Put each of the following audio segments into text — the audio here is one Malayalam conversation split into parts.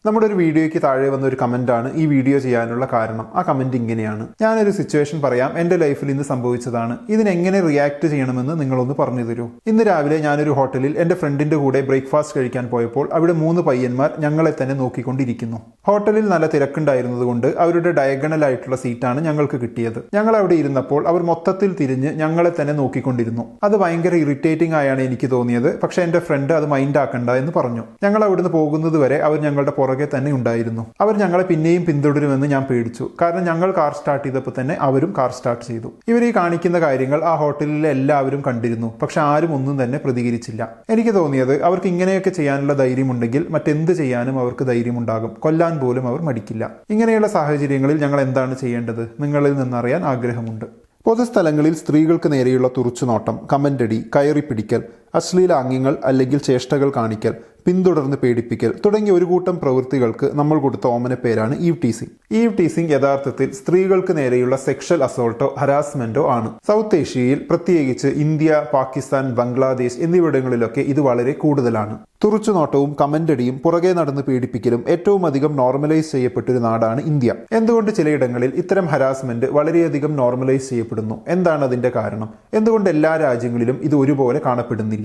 നമ്മുടെ ഒരു വീഡിയോയ്ക്ക് താഴെ വന്ന ഒരു കമന്റാണ് ഈ വീഡിയോ ചെയ്യാനുള്ള കാരണം. ആ കമന്റ് ഇങ്ങനെയാണ്: ഞാനൊരു സിറ്റുവേഷൻ പറയാം, എന്റെ ലൈഫിൽ ഇന്ന് സംഭവിച്ചതാണ്, ഇതിനെങ്ങനെ റിയാക്ട് ചെയ്യണമെന്ന് നിങ്ങളൊന്ന് പറഞ്ഞു തരൂ. ഇന്ന് രാവിലെ ഞാനൊരു ഹോട്ടലിൽ എന്റെ ഫ്രണ്ടിന്റെ കൂടെ ബ്രേക്ക്ഫാസ്റ്റ് കഴിക്കാൻ പോയപ്പോൾ അവിടെ 3 പയ്യന്മാർ ഞങ്ങളെ തന്നെ നോക്കിക്കൊണ്ടിരിക്കുന്നു. ഹോട്ടലിൽ നല്ല തിരക്കുണ്ടായിരുന്നതുകൊണ്ട് അവരുടെ ഡയഗണൽ ആയിട്ടുള്ള സീറ്റാണ് ഞങ്ങൾക്ക് കിട്ടിയത്. ഞങ്ങൾ അവിടെ ഇരുന്നപ്പോൾ അവർ മൊത്തത്തിൽ തിരിഞ്ഞ് ഞങ്ങളെ തന്നെ നോക്കിക്കൊണ്ടിരുന്നു. അത് ഭയങ്കര ഇറിറ്റേറ്റിംഗ് ആയാണ് എനിക്ക് തോന്നിയത്. പക്ഷെ എന്റെ ഫ്രണ്ട് അത് മൈൻഡ് ആക്കണ്ട എന്ന് പറഞ്ഞു. ഞങ്ങൾ അവിടുന്ന് പോകുന്നത് വരെ അവർ ഞങ്ങളുടെ പുറകെ തന്നെ ഉണ്ടായിരുന്നു. അവർ ഞങ്ങളെ പിന്നെയും പിന്തുടരുമെന്ന് ഞാൻ പേടിച്ചു. കാരണം ഞങ്ങൾ കാർ സ്റ്റാർട്ട് ചെയ്തപ്പോൾ തന്നെ അവരും കാർ സ്റ്റാർട്ട് ചെയ്തു. ഇവർ ഈ കാണിക്കുന്ന കാര്യങ്ങൾ ആ ഹോട്ടലിലെ എല്ലാവരും കണ്ടിരുന്നു. പക്ഷെ ആരും ഒന്നും തന്നെ പ്രതികരിച്ചില്ല. എനിക്ക് തോന്നിയത് അവർക്ക് ഇങ്ങനെയൊക്കെ ചെയ്യാനുള്ള ധൈര്യമുണ്ടെങ്കിൽ മറ്റെന്ത് ചെയ്യാനും അവർക്ക് ധൈര്യമുണ്ടാകും. കൊല്ലാൻ പോലും അവർ മടിക്കില്ല. ഇങ്ങനെയുള്ള സാഹചര്യങ്ങളിൽ ഞങ്ങൾ എന്താണ് ചെയ്യേണ്ടത്? നിങ്ങളിൽ നിന്നറിയാൻ ആഗ്രഹമുണ്ട്. പൊതുസ്ഥലങ്ങളിൽ സ്ത്രീകൾക്ക് നേരെയുള്ള തുറിച്ചുനോട്ടം, കമന്റടി, കയറിപ്പിടിക്കൽ, അശ്ലീല ആംഗ്യങ്ങൾ അല്ലെങ്കിൽ ചേഷ്ടകൾ കാണിക്കൽ, പിന്തുടർന്ന് പേടിപ്പിക്കൽ തുടങ്ങിയ ഒരു കൂട്ടം പ്രവൃത്തികൾക്ക് നമ്മൾ കൊടുത്ത ഓമനപ്പേരാണ് ഈവ് ടീസിംഗ്. ഈവ് ടീസിംഗ് യഥാർത്ഥത്തിൽ സ്ത്രീകൾക്ക് നേരെയുള്ള സെക്ഷൽ അസോൾട്ടോ ഹരാസ്മെന്റോ ആണ്. സൗത്ത് ഏഷ്യയിൽ, പ്രത്യേകിച്ച് ഇന്ത്യ, പാകിസ്ഥാൻ, ബംഗ്ലാദേശ് എന്നിവിടങ്ങളിലൊക്കെ ഇത് വളരെ കൂടുതലാണ്. തുറിച്ചുനോട്ടവും കമന്റടിയും പുറകെ നടന്ന് പീഡിപ്പിക്കലും ഏറ്റവും അധികം നോർമലൈസ് ചെയ്യപ്പെട്ടൊരു നാടാണ് ഇന്ത്യ. എന്തുകൊണ്ട് ചിലയിടങ്ങളിൽ ഇത്തരം ഹരാസ്മെന്റ് വളരെയധികം നോർമലൈസ് ചെയ്യപ്പെടുന്നു? എന്താണ് അതിന്റെ കാരണം? എന്തുകൊണ്ട് എല്ലാ രാജ്യങ്ങളിലും ഇത് ഒരുപോലെ കാണപ്പെടുന്നില്ല?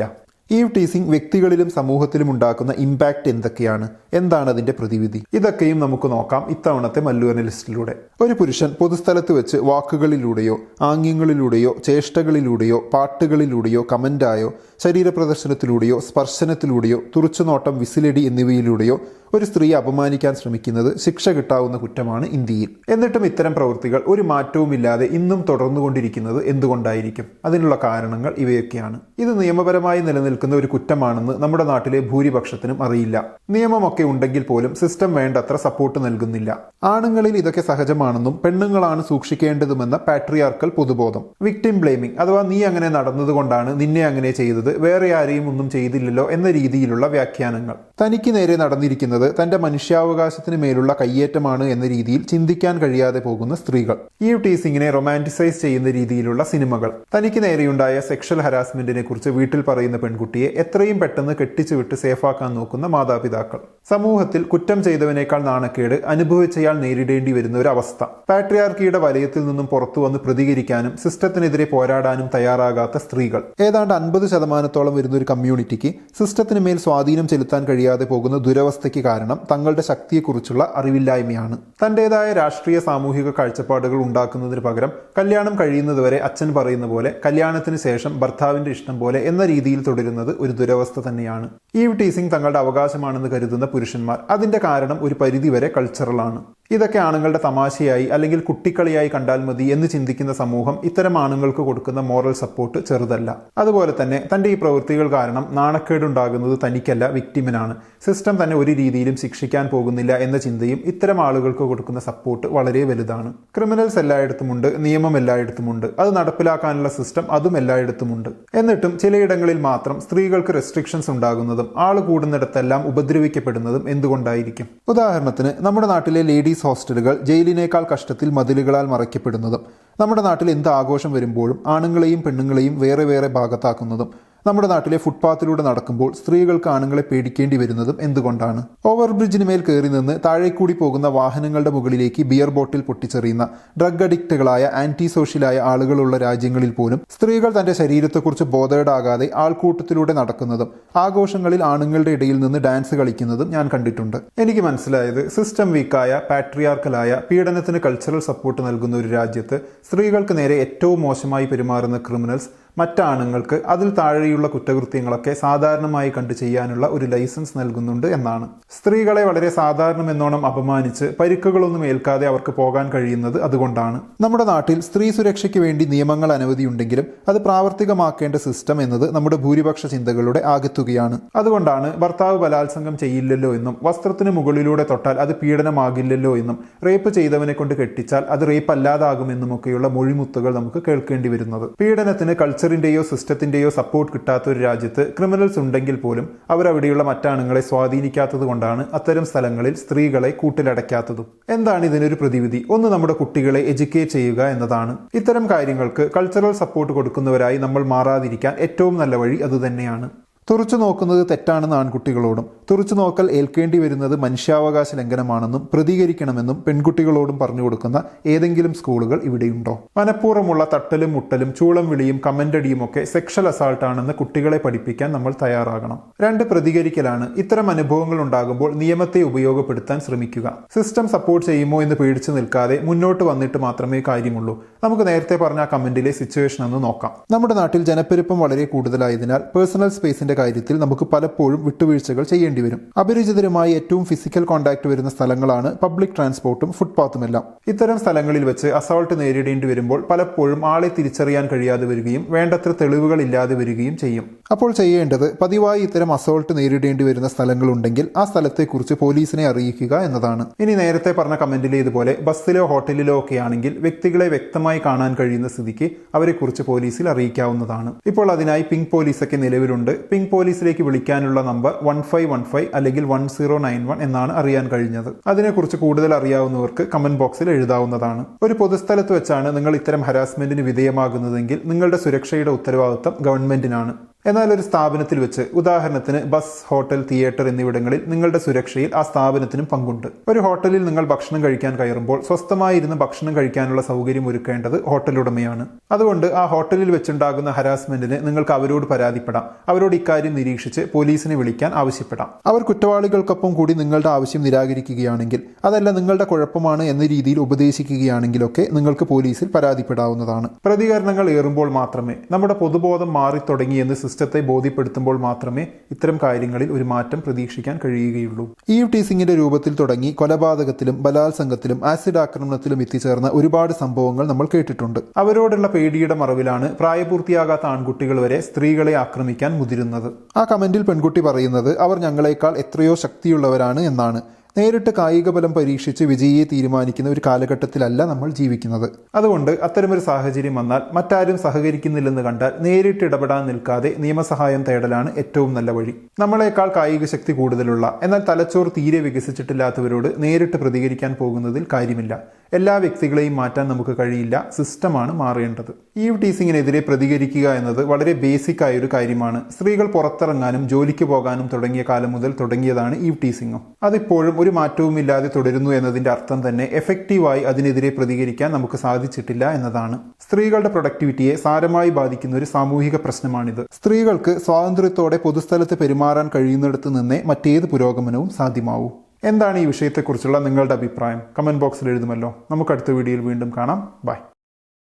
ഈവ് ടീസിംഗ് വ്യക്തികളിലും സമൂഹത്തിലും ഉണ്ടാക്കുന്ന ഇമ്പാക്റ്റ് എന്തൊക്കെയാണ്? എന്താണ് അതിന്റെ പ്രതിവിധി? ഇതൊക്കെയും നമുക്ക് നോക്കാം ഇത്തവണത്തെ മല്ലു അനലിസ്റ്റിലൂടെ. ഒരു പുരുഷൻ പൊതുസ്ഥലത്ത് വെച്ച് വാക്കുകളിലൂടെയോ ആംഗ്യങ്ങളിലൂടെയോ ചേഷ്ടകളിലൂടെയോ പാട്ടുകളിലൂടെയോ കമന്റായോ ശരീരപ്രദർശനത്തിലൂടെയോ സ്പർശനത്തിലൂടെയോ തുറിച്ചുനോട്ടം, വിസിലടി എന്നിവയിലൂടെയോ ഒരു സ്ത്രീയെ അപമാനിക്കാൻ ശ്രമിക്കുന്നത് ശിക്ഷ കിട്ടാവുന്ന കുറ്റമാണ് ഇന്ത്യയിൽ. എന്നിട്ടും ഇത്തരം പ്രവൃത്തികൾ ഒരു മാറ്റവുമില്ലാതെ ഇന്നും തുടർന്നുകൊണ്ടിരിക്കുന്നത് എന്തുകൊണ്ടായിരിക്കും? അതിനുള്ള കാരണങ്ങൾ ഇവയൊക്കെയാണ്. ഇത് നിയമപരമായി നിലനിൽക്കുന്ന ഒരു കുറ്റമാണെന്ന് നമ്മുടെ നാട്ടിലെ ഭൂരിപക്ഷത്തിനും അറിയില്ല. നിയമമൊക്കെ ഉണ്ടെങ്കിൽ പോലും സിസ്റ്റം വേണ്ടത്ര സപ്പോർട്ട് നൽകുന്നില്ല. ആണുങ്ങളിൽ ഇതൊക്കെ സഹജമാണെന്നും പെണ്ണുങ്ങളാണ് സൂക്ഷിക്കേണ്ടതുമെന്ന പാട്രിയാർക്കൽ പൊതുബോധം. വിക്ടിം ബ്ലെയിമിംഗ്, അഥവാ നീ അങ്ങനെ നടന്നതുകൊണ്ടാണ് നിന്നെ അങ്ങനെ ചെയ്തത്, വേറെ ആരെയും ഒന്നും ചെയ്തില്ലല്ലോ എന്ന രീതിയിലുള്ള വ്യാഖ്യാനങ്ങൾ. തനിക്ക് നേരെ നടന്നിരിക്കുന്നത് തന്റെ മനുഷ്യാവകാശത്തിന് മേലുള്ള കയ്യേറ്റമാണ് എന്ന രീതിയിൽ ചിന്തിക്കാൻ കഴിയാതെ പോകുന്ന സ്ത്രീകൾ. ഈവ് ടീസിംഗിനെ റൊമാന്റിസൈസ് ചെയ്യുന്ന രീതിയിലുള്ള സിനിമകൾ. തനിക്ക് നേരെയുണ്ടായ സെക്ഷൽ ഹരാസ്മെന്റിനെ കുറിച്ച് വീട്ടിൽ പറയുന്ന പെൺകുട്ടിയെ എത്രയും പെട്ടെന്ന് കെട്ടിച്ചു വിട്ട് സേഫാക്കാൻ നോക്കുന്ന മാതാപിതാക്കൾ. സമൂഹത്തിൽ കുറ്റം ചെയ്തവനേക്കാൾ നാണക്കേട് അനുഭവിച്ചയാൾ നേരിടേണ്ടി വരുന്ന ഒരു അവസ്ഥ. പാട്രിയാർക്കിയുടെ വലയത്തിൽ നിന്നും പുറത്തു വന്ന് പ്രതികരിക്കാനും സിസ്റ്റത്തിനെതിരെ പോരാടാനും തയ്യാറാകാത്ത സ്ത്രീകൾ. ഏതാണ്ട് 50% വരുന്ന ഒരു കമ്മ്യൂണിറ്റിക്ക് സിസ്റ്റത്തിന് മേൽ സ്വാധീനം ചെലുത്താൻ കഴിയാതെ പോകുന്ന ദുരവസ്ഥയ്ക്ക് കാരണം തങ്ങളുടെ ശക്തിയെക്കുറിച്ചുള്ള അറിവില്ലായ്മയാണ്. തന്റേതായ രാഷ്ട്രീയ സാമൂഹിക കാഴ്ചപ്പാടുകൾ ഉണ്ടാക്കുന്നതിന് പകരം കല്യാണം കഴിയുന്നതുവരെ അച്ഛൻ പറയുന്ന പോലെ, കല്യാണത്തിന് ശേഷം ഭർത്താവിന്റെ ഇഷ്ടം പോലെ എന്ന രീതിയിൽ തുടരുന്നത് ഒരു ദുരവസ്ഥ തന്നെയാണ്. ഈവ് ടീസിംഗ് തങ്ങളുടെ അവകാശമാണെന്ന് കരുതുന്ന പുരുഷന്മാർ. അതിന്റെ കാരണം ഒരു പരിധിവരെ കൾച്ചറലാണ്. ഇതൊക്കെ ആണുങ്ങളുടെ തമാശയായി അല്ലെങ്കിൽ കുട്ടിക്കളിയായി കണ്ടാൽ മതി എന്ന് ചിന്തിക്കുന്ന സമൂഹം ഇത്തരം ആണുങ്ങൾക്ക് കൊടുക്കുന്ന മോറൽ സപ്പോർട്ട് ചെറുതല്ല. അതുപോലെ തന്നെ തന്റെ ഈ പ്രവൃത്തികൾ കാരണം നാണക്കേടുണ്ടാകുന്നത് തനിക്കല്ല, വിക്ടിമിനാണ്. സിസ്റ്റം തന്നെ ഒരു രീതിയിലും ശിക്ഷിക്കാൻ പോകുന്നില്ല എന്ന ചിന്തയും ഇത്തരം ആളുകൾക്ക് കൊടുക്കുന്ന സപ്പോർട്ട് വളരെ വലുതാണ്. ക്രിമിനൽസ് എല്ലായിടത്തുമുണ്ട്, നിയമം എല്ലായിടത്തുമുണ്ട്, അത് നടപ്പിലാക്കാനുള്ള സിസ്റ്റം അതും എല്ലായിടത്തുമുണ്ട്. എന്നിട്ടും ചിലയിടങ്ങളിൽ മാത്രം സ്ത്രീകൾക്ക് റെസ്ട്രിക്ഷൻസ് ഉണ്ടാകുന്നതും ആള് കൂടുന്നിടത്തെല്ലാം ഉപദ്രവിക്കപ്പെടുന്നതും എന്തുകൊണ്ടായിരിക്കും? ഉദാഹരണത്തിന്, നമ്മുടെ നാട്ടിലെ ലേഡീസ് ഹോസ്റ്റലുകൾ ജയിലിനേക്കാൾ കഷ്ടത്തിൽ മതിലുകളാൽ മറയ്ക്കപ്പെടുന്നതും, നമ്മുടെ നാട്ടിൽ എന്ത് ആഘോഷം വരുമ്പോഴും ആണുങ്ങളെയും പെണ്ണുങ്ങളെയും വേറെ വേറെ ഭാഗത്താക്കുന്നതും, നമ്മുടെ നാട്ടിലെ ഫുട്പാത്തിലൂടെ നടക്കുമ്പോൾ സ്ത്രീകൾക്ക് ആണുങ്ങളെ പേടിക്കേണ്ടി വരുന്നതും എന്തുകൊണ്ടാണ്? ഓവർബ്രിഡ്ജിന് മേൽ കയറി നിന്ന് താഴെക്കൂടി പോകുന്ന വാഹനങ്ങളുടെ മുകളിലേക്ക് ബിയർ ബോട്ടിൽ പൊട്ടിച്ചെറിയുന്ന ഡ്രഗ് അഡിക്റ്റുകളായ ആന്റി സോഷ്യലായ ആളുകളുള്ള രാജ്യങ്ങളിൽ പോലും സ്ത്രീകൾ തന്റെ ശരീരത്തെക്കുറിച്ച് ബോധേഡാകാതെ ആൾക്കൂട്ടത്തിലൂടെ നടക്കുന്നതും ആഘോഷങ്ങളിൽ ആണുങ്ങളുടെ ഇടയിൽ നിന്ന് ഡാൻസ് കളിക്കുന്നതും ഞാൻ കണ്ടിട്ടുണ്ട്. എനിക്ക് മനസ്സിലായത്, സിസ്റ്റം വീക്കായ, പാട്രിയാർക്കലായ, പീഡനത്തിന് കൾച്ചറൽ സപ്പോർട്ട് നൽകുന്ന ഒരു രാജ്യത്ത് സ്ത്രീകൾക്ക് നേരെ ഏറ്റവും മോശമായി പെരുമാറുന്ന ക്രിമിനൽസ് മറ്റാണുങ്ങൾക്ക് അതിൽ താഴെയുള്ള കുറ്റകൃത്യങ്ങളൊക്കെ സാധാരണമായി കണ്ടു ചെയ്യാനുള്ള ഒരു ലൈസൻസ് നൽകുന്നുണ്ട് എന്നാണ്. സ്ത്രീകളെ വളരെ സാധാരണമെന്നോണം അപമാനിച്ച് പരിക്കുകളൊന്നും ഏൽക്കാതെ അവർക്ക് പോകാൻ കഴിയുന്നത് അതുകൊണ്ടാണ്. നമ്മുടെ നാട്ടിൽ സ്ത്രീ സുരക്ഷയ്ക്ക് വേണ്ടി നിയമങ്ങൾ അനവധിയുണ്ടെങ്കിലും അത് പ്രാവർത്തികമാക്കേണ്ട സിസ്റ്റം എന്നത് നമ്മുടെ ഭൂരിപക്ഷ ചിന്തകളുടെ ആകെത്തുകയാണ്. അതുകൊണ്ടാണ് ഭർത്താവ് ബലാത്സംഗം ചെയ്യില്ലല്ലോ എന്നും വസ്ത്രത്തിന് മുകളിലൂടെ തൊട്ടാൽ അത് പീഡനമാകില്ലല്ലോ എന്നും റേപ്പ് ചെയ്തവനെ കൊണ്ട് കെട്ടിച്ചാൽ അത് റേപ്പ് അല്ലാതാകുമെന്നുമൊക്കെയുള്ള മൊഴിമുത്തുകൾ നമുക്ക് കേൾക്കേണ്ടി വരുന്നത്. പീഡനത്തിന് കൾച്ചറിന്റെയോ സിസ്റ്റത്തിന്റെയോ സപ്പോർട്ട് കിട്ടാത്ത ഒരു രാജ്യത്ത് ക്രിമിനൽസ് ഉണ്ടെങ്കിൽ പോലും അവരവിടെയുള്ള മറ്റാണുങ്ങളെ സ്വാധീനിക്കാത്തത് കൊണ്ടാണ് അത്തരം സ്ഥലങ്ങളിൽ സ്ത്രീകളെ കൂട്ടിലടയ്ക്കാത്തതും. എന്താണ് ഇതിനൊരു പ്രതിവിധി? ഒന്ന്, നമ്മുടെ കുട്ടികളെ എഡ്യൂക്കേറ്റ് ചെയ്യുക എന്നതാണ്. ഇത്തരം കാര്യങ്ങൾക്ക് കൾച്ചറൽ സപ്പോർട്ട് കൊടുക്കുന്നവരായി നമ്മൾ മാറാതിരിക്കാൻ ഏറ്റവും നല്ല വഴി അതുതന്നെയാണ്. തുറച്ചു നോക്കുന്നത് തെറ്റാണെന്ന് ആൺകുട്ടികളോടും തുറച്ചു നോക്കൽ ഏൽക്കേണ്ടി വരുന്നത് മനുഷ്യാവകാശ ലംഘനമാണെന്നും പ്രതികരിക്കണമെന്നും പെൺകുട്ടികളോടും പറഞ്ഞു കൊടുക്കുന്ന ഏതെങ്കിലും സ്കൂളുകൾ ഇവിടെയുണ്ടോ? മനഃപൂർവ്വമുള്ള തട്ടലും മുട്ടലും ചൂളം വിളിയും കമന്റടിയും ഒക്കെ സെക്ഷൽ അസാൾട്ട് ആണെന്ന് കുട്ടികളെ പഠിപ്പിക്കാൻ നമ്മൾ തയ്യാറാകണം. 2 പ്രതികരിക്കലാണ്. ഇത്തരം അനുഭവങ്ങൾ ഉണ്ടാകുമ്പോൾ നിയമത്തെ ഉപയോഗപ്പെടുത്താൻ ശ്രമിക്കുക. സിസ്റ്റം സപ്പോർട്ട് ചെയ്യുമോ എന്ന് പേടിച്ചു നിൽക്കാതെ മുന്നോട്ട് വന്നിട്ട് മാത്രമേ കാര്യമുള്ളൂ. നമുക്ക് നേരത്തെ പറഞ്ഞ ആ കമന്റിലെ സിറ്റുവേഷൻ ഒന്ന് നോക്കാം. നമ്മുടെ നാട്ടിൽ ജനപ്പെരുപ്പം വളരെ കൂടുതലായതിനാൽ പേഴ്സണൽ സ്പേസിന്റെ കാര്യത്തിൽ നമുക്ക് പലപ്പോഴും വിട്ടുവീഴ്ചകൾ ചെയ്യേണ്ടി വരും. അപരിചിതരുമായി ഏറ്റവും ഫിസിക്കൽ കോൺടാക്ട് വരുന്ന സ്ഥലങ്ങളാണ് പബ്ലിക് ട്രാൻസ്പോർട്ടും ഫുട്പാത്തുമെല്ലാം. ഇത്തരം സ്ഥലങ്ങളിൽ വെച്ച് അസോൾട്ട് നേരിടേണ്ടി വരുമ്പോൾ പലപ്പോഴും ആളെ തിരിച്ചറിയാൻ കഴിയാതെ വരികയും വേണ്ടത്ര തെളിവുകൾ ഇല്ലാതെ വരികയും ചെയ്യും. അപ്പോൾ ചെയ്യേണ്ടത് പതിവായി ഇത്തരം അസോൾട്ട് നേരിടേണ്ടി വരുന്ന സ്ഥലങ്ങളുണ്ടെങ്കിൽ ആ സ്ഥലത്തെക്കുറിച്ച് പോലീസിനെ അറിയിക്കുക എന്നതാണ്. ഇനി നേരത്തെ പറഞ്ഞ കമന്റിലെ ഇതുപോലെ ബസ്സിലോ ഹോട്ടലിലോ ഒക്കെ ആണെങ്കിൽ വ്യക്തികളെ വ്യക്തമായി കാണാൻ കഴിയുന്ന സ്ഥിതിക്ക് അവരെക്കുറിച്ച് പോലീസിൽ അറിയിക്കാവുന്നതാണ്. ഇപ്പോൾ അതിനായി പിങ്ക് പോലീസൊക്കെ നിലവിലുണ്ട്. പിങ്ക് പോലീസിലേക്ക് വിളിക്കാനുള്ള നമ്പർ 1515 അല്ലെങ്കിൽ 1091 എന്നാണ് അറിയാൻ കഴിഞ്ഞത്. അതിനെക്കുറിച്ച് കൂടുതൽ അറിയാവുന്നവർക്ക് കമന്റ് ബോക്സിൽ എഴുതാവുന്നതാണ്. ഒരു പൊതുസ്ഥലത്ത് വെച്ചാണ് നിങ്ങൾ ഇത്തരം ഹരാസ്മെന്റിന് വിധേയമാകുന്നതെങ്കിൽ നിങ്ങളുടെ സുരക്ഷയുടെ ഉത്തരവാദിത്തം ഗവൺമെന്റിനാണ്. എന്നാൽ ഒരു സ്ഥാപനത്തിൽ വെച്ച്, ഉദാഹരണത്തിന് ബസ്, ഹോട്ടൽ, തിയേറ്റർ എന്നിവിടങ്ങളിൽ നിങ്ങളുടെ സുരക്ഷയിൽ ആ സ്ഥാപനത്തിനും പങ്കുണ്ട്. ഒരു ഹോട്ടലിൽ നിങ്ങൾ ഭക്ഷണം കഴിക്കാൻ കയറുമ്പോൾ സ്വസ്ഥമായിരുന്ന് ഭക്ഷണം കഴിക്കാനുള്ള സൗകര്യം ഒരുക്കേണ്ടത് ഹോട്ടൽ ഉടമയാണ്. അതുകൊണ്ട് ആ ഹോട്ടലിൽ വെച്ചുണ്ടാകുന്ന ഹരാസ്മെന്റിന് നിങ്ങൾക്ക് അവരോട് പരാതിപ്പെടാം. അവരോട് ഇക്കാര്യം നിരീക്ഷിച്ച് പോലീസിനെ വിളിക്കാൻ ആവശ്യപ്പെടാം. അവർ കുറ്റവാളികൾക്കൊപ്പം കൂടി നിങ്ങളുടെ ആവശ്യം നിരാകരിക്കുകയാണെങ്കിൽ, അതല്ല നിങ്ങളുടെ കുഴപ്പമാണ് എന്ന രീതിയിൽ ഉപദേശിക്കുകയാണെങ്കിലൊക്കെ നിങ്ങൾക്ക് പോലീസിൽ പരാതിപ്പെടാവുന്നതാണ്. പ്രതികരണങ്ങൾ ഏറുമ്പോൾ മാത്രമേ, നമ്മുടെ പൊതുബോധം മാറിത്തുടങ്ങിയെന്ന് സിസ്റ്റത്തെ ബോധ്യപ്പെടുത്തുമ്പോൾ മാത്രമേ ഇത്തരം കാര്യങ്ങളിൽ ഒരു മാറ്റം പ്രതീക്ഷിക്കാൻ കഴിയുകയുള്ളൂ. ഈവ് ടീസിംഗിന്റെ രൂപത്തിൽ തുടങ്ങി കൊലപാതകത്തിലും ബലാത്സംഗത്തിലും ആസിഡ് ആക്രമണത്തിലും എത്തിച്ചേർന്ന ഒരുപാട് സംഭവങ്ങൾ നമ്മൾ കേട്ടിട്ടുണ്ട്. അവരോടുള്ള പേടിയുടെ മറവിലാണ് പ്രായപൂർത്തിയാകാത്ത ആൺകുട്ടികൾ വരെ സ്ത്രീകളെ ആക്രമിക്കാൻ മുതിരുന്നത്. ആ കമന്റിൽ പെൺകുട്ടി പറയുന്നത് അവർ ഞങ്ങളെക്കാൾ എത്രയോ ശക്തിയുള്ളവരാണ് എന്നാണ്. നേരിട്ട് കായിക ബലം പരീക്ഷിച്ച് വിജയിയെ തീരുമാനിക്കുന്ന ഒരു കാലഘട്ടത്തിലല്ല നമ്മൾ ജീവിക്കുന്നത്. അതുകൊണ്ട് അത്തരമൊരു സാഹചര്യം വന്നാൽ മറ്റാരും സഹകരിക്കുന്നില്ലെന്ന് കണ്ടാൽ നേരിട്ട് ഇടപെടാൻ നിൽക്കാതെ നിയമസഹായം തേടലാണ് ഏറ്റവും നല്ല വഴി. നമ്മളെക്കാൾ കായിക ശക്തി കൂടുതലുള്ള എന്നാൽ തലച്ചോർ തീരെ വികസിച്ചിട്ടില്ലാത്തവരോട് നേരിട്ട് പ്രതികരിക്കാൻ പോകുന്നതിൽ കാര്യമില്ല. എല്ലാ വ്യക്തികളെയും മാറ്റാൻ നമുക്ക് കഴിയില്ല. സിസ്റ്റമാണ് മാറേണ്ടത്. ഈവ് ടീസിങ്ങിനെതിരെ പ്രതികരിക്കുക എന്നത് വളരെ ബേസിക് ആയ ഒരു കാര്യമാണ്. സ്ത്രീകൾ പുറത്തിറങ്ങാനും ജോലിക്ക് പോകാനും തുടങ്ങിയ കാലം മുതൽ തുടങ്ങിയതാണ് ഈവ് ടീസിങ്ങും. അതിപ്പോഴും ഒരു മാറ്റവുമില്ലാതെ തുടരുന്നു എന്നതിന്റെ അർത്ഥം തന്നെ എഫക്റ്റീവായി അതിനെതിരെ പ്രതികരിക്കാൻ നമുക്ക് സാധിച്ചിട്ടില്ല എന്നതാണ്. സ്ത്രീകളുടെ പ്രൊഡക്ടിവിറ്റിയെ സാരമായി ബാധിക്കുന്ന ഒരു സാമൂഹിക പ്രശ്നമാണിത്. സ്ത്രീകൾക്ക് സ്വാതന്ത്ര്യത്തോടെ പൊതുസ്ഥലത്ത് പെരുമാറാൻ കഴിയുന്നിടത്ത് നിന്നേ മറ്റേത് പുരോഗമനവും സാധ്യമാവൂ. എന്താണ് ഈ വിഷയത്തെക്കുറിച്ചുള്ള നിങ്ങളുടെ അഭിപ്രായം? കമന്റ് ബോക്സിൽ എഴുതുമല്ലോ. നമുക്ക് അടുത്ത വീഡിയോയിൽ വീണ്ടും കാണാം. ബൈ.